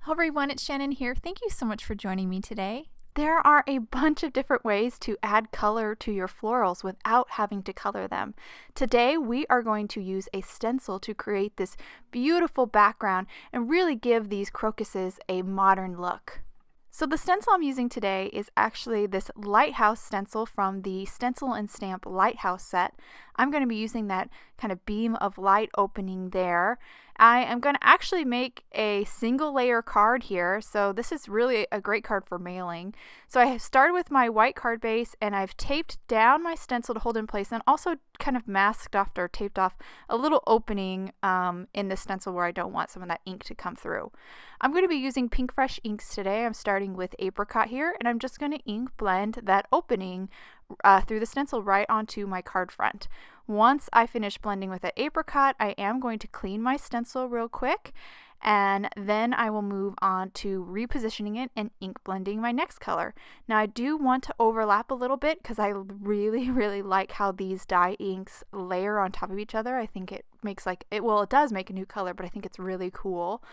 Hello everyone, it's Shannon here. Thank you so much for joining me today. There are a bunch of different ways to add color to your florals without having to color them. Today we are going to use a stencil to create this beautiful background and really give these crocuses a modern look. So the stencil I'm using today is actually this Lighthouse stencil from the Stencil-n-Stamp Lighthouse set. I'm going to be using that kind of beam of light opening there. I am going to actually make a single layer card here, so this is really a great card for mailing. So I have started with my white card base and I've taped down my stencil to hold in place and also kind of masked off or taped off a little opening in the stencil where I don't want some of that ink to come through. I'm going to be using Pink Fresh inks today. I'm starting with Apricot here and I'm just going to ink blend that opening through the stencil right onto my card front. Once I finish blending with that apricot, I am going to clean my stencil real quick, and then I will move on to repositioning it and ink blending my next color. Now I do want to overlap a little bit because I really like how these dye inks layer on top of each other. I think it makes it does make a new color, but I think it's really cool.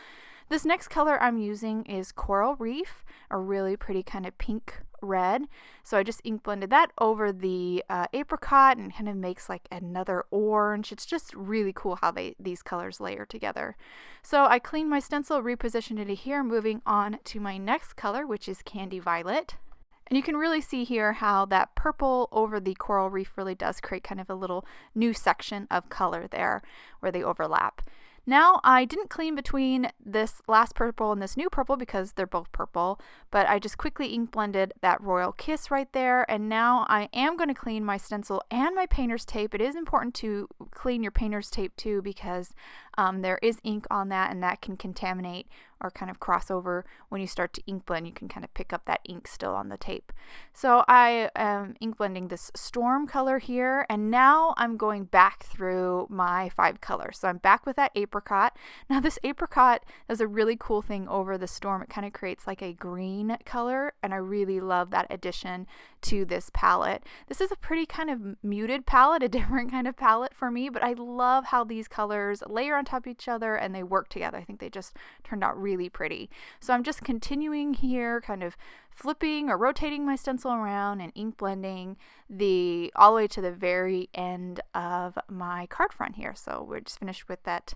This next color I'm using is Coral Reef, a really pretty kind of pink red. So I just ink blended that over the apricot and kind of makes like another orange. It's just really cool how these colors layer together. So I cleaned my stencil, repositioned it here, moving on to my next color, which is Candy Violet. And you can really see here how that purple over the Coral Reef really does create kind of a little new section of color there where they overlap. Now, I didn't clean between this last purple and this new purple because they're both purple, but I just quickly ink blended that Royal Kiss right there, and now I am going to clean my stencil and my painter's tape. It is important to clean your painter's tape too because there is ink on that and that can contaminate or kind of cross over when you start to ink blend. You can kind of pick up that ink still on the tape. So I am ink blending this Storm color here, and now I'm going back through my 5 colors. So I'm back with that apricot. Now this apricot does a really cool thing over the Storm. It kind of creates like a green color, and I really love that addition to this palette. This is a pretty kind of muted palette, a different kind of palette for me, but I love how these colors layer on top of each other and they work together. I think they just turned out really pretty. So I'm just continuing here, kind of flipping or rotating my stencil around and ink blending all the way to the very end of my card front here. So we're just finished with that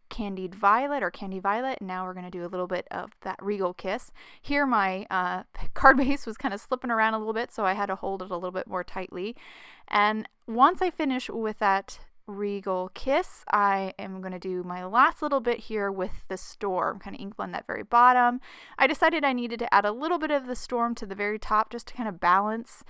Candy Violet, and now we're going to do a little bit of that Regal Kiss. Here my card base was kind of slipping around a little bit, so I had to hold it a little bit more tightly. And once I finish with that Regal Kiss, I am going to do my last little bit here with the Storm, kind of ink blend that very bottom. I decided I needed to add a little bit of the Storm to the very top just to kind of balance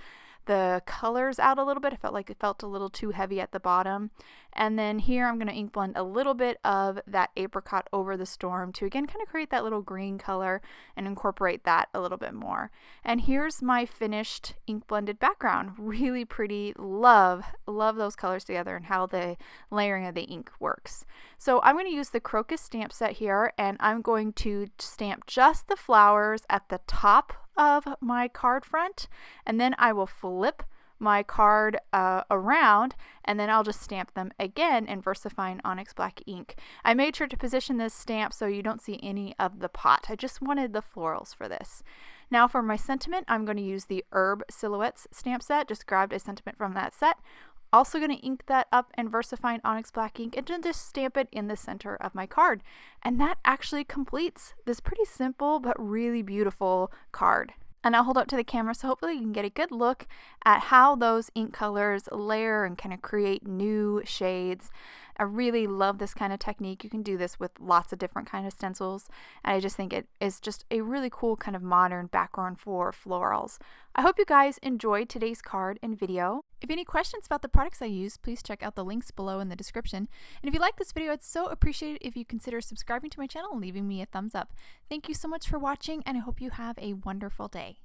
the colors out a little bit. It felt a little too heavy at the bottom. And then here I'm going to ink blend a little bit of that apricot over the Storm to again kind of create that little green color and incorporate that a little bit more. And here's my finished ink blended background. Really pretty. Love those colors together and how the layering of the ink works. So I'm going to use the Crocus stamp set here, and I'm going to stamp just the flowers at the top of my card front, and then I will flip my card around, and then I'll just stamp them again in VersaFine Onyx Black ink. I made sure to position this stamp so you don't see any of the pot. I just wanted the florals for this. Now for my sentiment, I'm going to use the Herb Silhouettes stamp set. Just grabbed a sentiment from that set. Also going to ink that up in VersaFine Onyx Black ink and then just stamp it in the center of my card. And that actually completes this pretty simple but really beautiful card. And I'll hold up to the camera so hopefully you can get a good look at how those ink colors layer and kind of create new shades. I really love this kind of technique. You can do this with lots of different kind of stencils, and I just think it is just a really cool kind of modern background for florals. I hope you guys enjoyed today's card and video. If you have any questions about the products I use, please check out the links below in the description. And if you like this video, I'd so appreciate it if you consider subscribing to my channel and leaving me a thumbs up. Thank you so much for watching, and I hope you have a wonderful day.